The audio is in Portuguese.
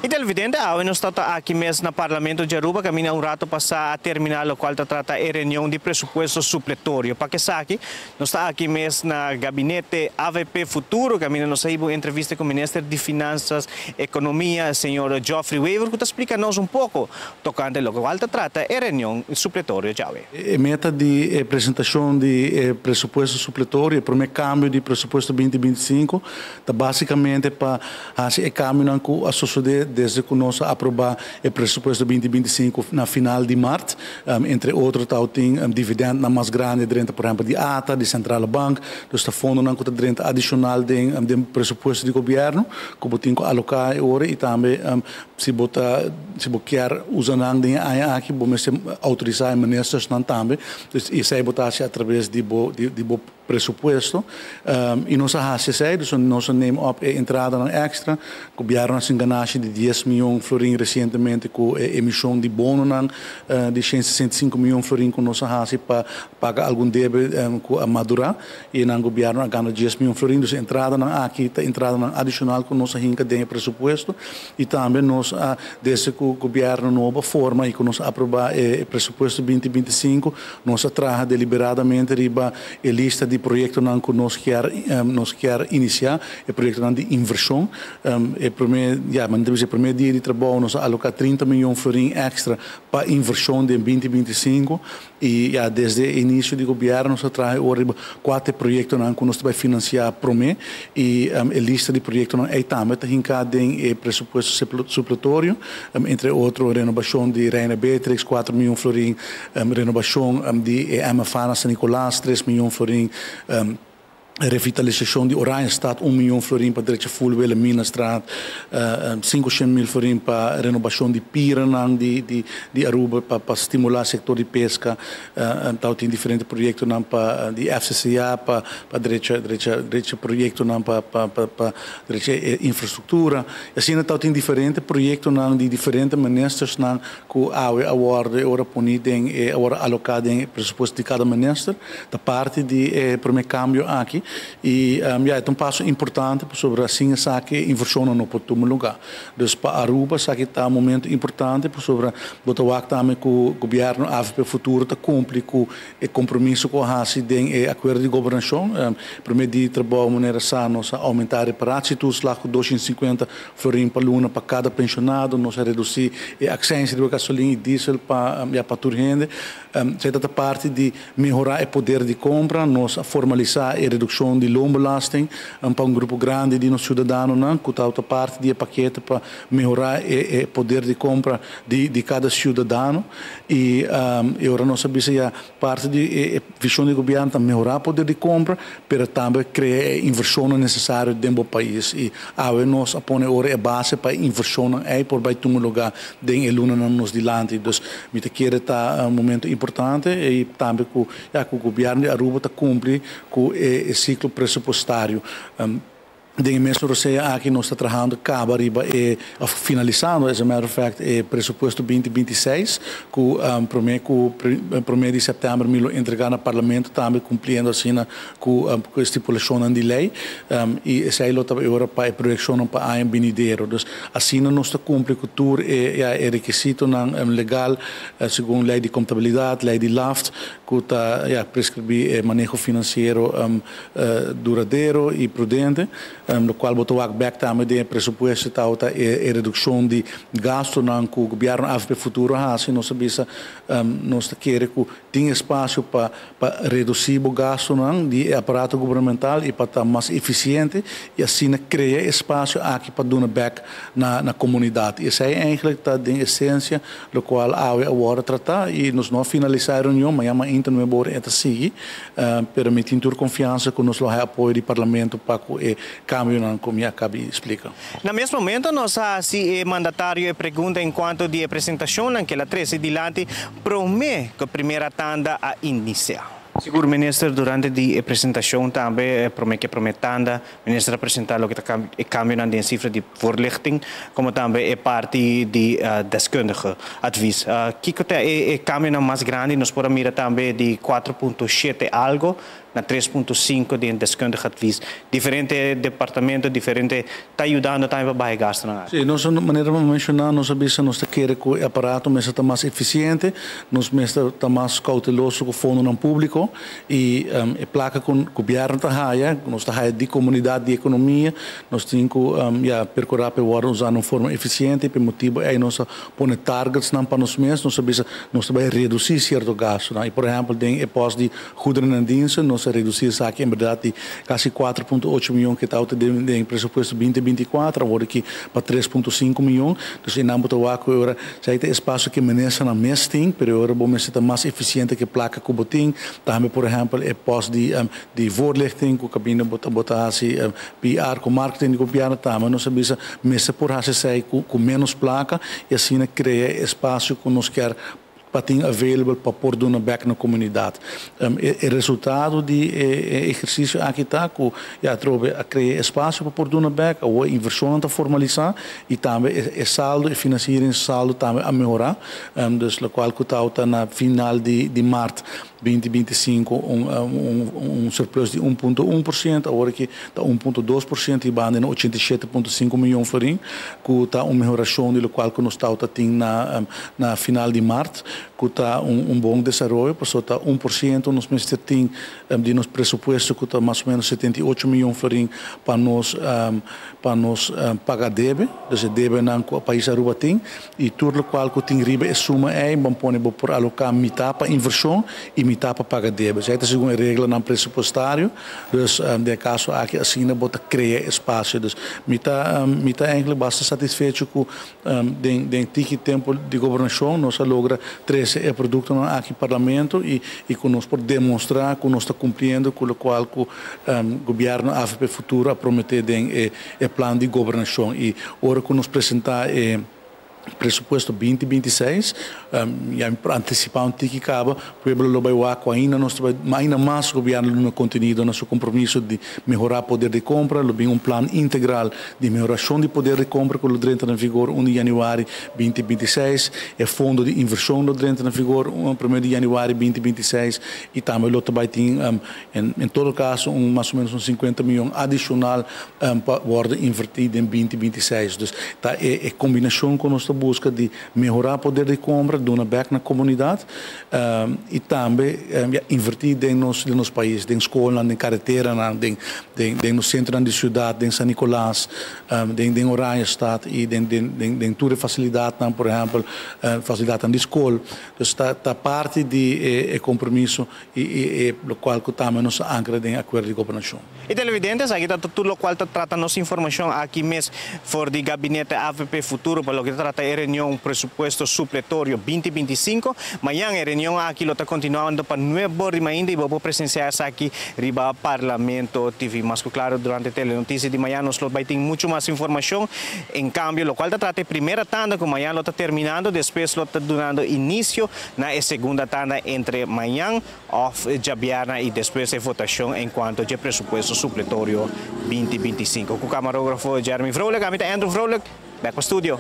E televidente, nós estamos aqui mesmo no Parlamento de Aruba, caminha rato para a terminal, o qual trata a reunião de pressuposto supletório. Para que aqui, nós estamos aqui mesmo no gabinete AVP Futuro, caminha nós aí uma entrevista com o Ministro de Finanças e Economia, senhor Geoffrey Weaver, que explica-nos pouco tocante ao qual trata a reunião supletório. A meta de apresentação de pressuposto supletório, o primeiro câmbio de pressuposto 2025, está basicamente para fazer câmbio com a sociedade desde que nós aprovamos o pressuposto 2025 na final de março, entre outros, tem dividendo na mais grande dentro, por exemplo, de ATA, de Central Bank, dus de fundo não conta dentro adicional de pressuposto de governo, como tem que alocar agora e também se quer usar de aqui, vamos autorizar ministros também, dus isso é botar através de pressuposto e nós fazemos nós temos a entrada na extra, o governo se enganasse de 10 milhões de florins recentemente com a emissão de bônus de 165 milhões de florins que nós fazemos para pagar algum débito com a Madura e o governo ganha 10 milhões de florins, então entrada na aqui, entrada na adicional que nós temos de pressuposto e também nós desde que o governo nova forma e que nós aprovamos o pressuposto 2025, nós traz deliberadamente a lista de projetos que nós quer iniciar, o projeto de inversão. O primeiro dia de trabalho nós alocar 30 milhões de florins extra para inversão de 2025 e desde o início do governo nós traz 4 projetos que nós vamos financiar por mês e a lista de projetos é também em pressuposto supletório, entre outros renovação de Reina Beatrix 4 milhões de florins, renovação de MFA San Nicolás 3 milhões de florins, revitalização de Oranjestad 1 milhão de florins para direito Fulwele Minastraat, 500 mil florins para renovação de Piranang de Aruba para estimular o setor de pesca, tem diferentes projetos de FCCA para direito projeto para infraestrutura, assim tem diferentes projetos de diferentes ministros que agora ponidem agora alocado em pressuposto de cada ministro, da parte de primeiro câmbio aqui. E é um passo importante sobre assim que inversão no próximo lugar. Dus para Aruba está um momento importante sobre botar também que o governo AVP Futuro está cumpre com o compromisso com a em acordo de governação. Primeiro dia de trabalho maneira sana aumentar a reparação lá com 250 florins para luna para cada pensionado, nós reduzir a accência de gasolina e diesel para a renda. Certa parte de melhorar o poder de compra, nós formalizar a redução de loonbelasting para um grupo grande de cidadãos, que outra parte do paquete para melhorar o poder de compra de cada cidadão e agora nós sabemos que parte da visão do governo é melhorar o poder de compra, mas também criar a inversão necessária dentro do país e nós põe a base para a inversão por baixo um lugar em luna nos dilante, então me quer está um momento importante e também que o governo de Aruba está cumpre com ciclo pressupostário. De mesmo aqui nós estamos trabalhando acaba finalizando, as a matter of fact, o pressuposto 2026, que o 1º de setembro me entregar no Parlamento, também cumprindo assim com a estipulação de lei, e essa aí agora para a projeção para o ano venidero. Então, assim nós cumprimos com tudo o requisito legal, segundo a lei de contabilidade, lei de LAFT, que está prescrever manejo financeiro duradouro e prudente, no qual botou a back também de pressuposto a redução de gasto que o governo AVP Futuro assim nós sabemos nós queremos que tenha espaço para reduzir o gasto de aparato governamental e para estar mais eficiente e assim criar espaço aqui para dar back na comunidade. Isso é eigenlijk em essência do qual agora tratar e nós não finalizar a reunião, mas amanhã não é bom até seguir, permitindo confiança que nós vamos apoio do Parlamento para que câmbio como eu acabei de explicar. No mesmo momento, nós se mandatário pergunta enquanto de apresentação naquela 13 de lante promete que a primeira tanda a iniciar. Seguro, ministro, durante a apresentação também promete tanda, ministro apresentar o que é câmbio na cifra de voorlichting, como também é parte de deskundige advies. Que é câmbio mais grande, nós podemos mirar também de 4.7 algo, na 3.5 de deskundig advies. Diferente departamentos, diferente, está ajudando também para gastar. Sim, nós, de maneira de mencionar, nós sabemos que quer que o aparato está mais eficiente, nós está mais cauteloso com o fundo público e a placa com o governo nós de comunidade de economia, nós temos que percorrer para usar de forma eficiente, por motivo aí nós põe targets para nós mesmos, nós sabemos nós vai reduzir certo gasto. E, por exemplo, tem pós de goederen en diensten, nós reduzimos aqui em verdade quase 4.8 milhões que está em pressuposto 2024, agora aqui para 3.5 milhões, então em ambos agora já tem espaço que meneça na mês tem, mas agora vamos ser mais eficiente que placa que botem, também por exemplo pós de voorlichting, que a cabine botar assim, PR com marketing de governo também, nós sabemos mesa por assim com menos placa e assim cria espaço que nós quer para ter available para pôr na back na comunidade. O resultado do exercício aqui está que a criar espaço para pôr na back, a inversão a formalizar e também o saldo e financiamento saldo também a melhorar. Então, o qual está na final de março 2025 surplus de 1.1%, agora que está 1.2% e banda na 87.5 milhões forinhos, que está uma melhoração do qual que nós está na final de março, que está bom desenvolvimento, passou está 1%, nós mesmos temos de nosso pressuposto que está mais ou menos 78 milhões forinhos para nós pagar débito, então débito no país Aruba tem, e tudo o qual que tem riba é suma vamos por alocar metade para inversão e metade para pagar débito. Esta é uma regra no pressupostário, então, de caso aqui assim, bota criar espaço, então, metade eigenlijk basta satisfeito com o tempo de governação, nós logra 13 produtos aqui no parlamento e que nós podemos demonstrar que nós estamos cumprindo com o qual o governo AFP futuro a prometer o plano de governação e agora que nós apresentar pressuposto 2026, antecipar um tique acaba, pueblo vai ainda nós ainda mais governo no contenido nosso compromisso de melhorar o poder de compra, um plano integral de melhoração de poder de compra que entra em vigor 1 de janeiro 2026, fundo de inversão que entra em vigor 1 de janeiro 2026 e também o vai ter em todo caso mais ou menos 50 milhões adicional para ser invertido em 2026. Então, tá, é combinação com nossa busca de melhorar o poder de compra, dar back na comunidade e também invertir em nosso país, em escola, em carretera, no centro da cidade, em São Nicolás, em Oranha Estado e em toda facilidade, por exemplo, facilidade de escola. Então, está parte de compromisso e o qual também nos ancra em acordo de governação. E televidentes, aqui está tudo o qual trata nossa informação aqui mesmo for de gabinete AVP Futuro, para o que trata a reunião presupuesto supletório 2025. Amanhã a reunião aqui está continuando para 9 de manhã e vou presenciar aqui riba Parlamento TV. Mas claro, durante a telenotícia de manhã nós vai ter muito mais informação. Em câmbio, o qual trata a primeira tanda, que amanhã está terminando, depois está dando início na segunda tanda entre manhã, off Jabiana e depois a votação enquanto de presupuesto supletório 2025. Com o camarógrafo Jeremy Vrolijk, a Andrew Vrolijk, back para o estúdio.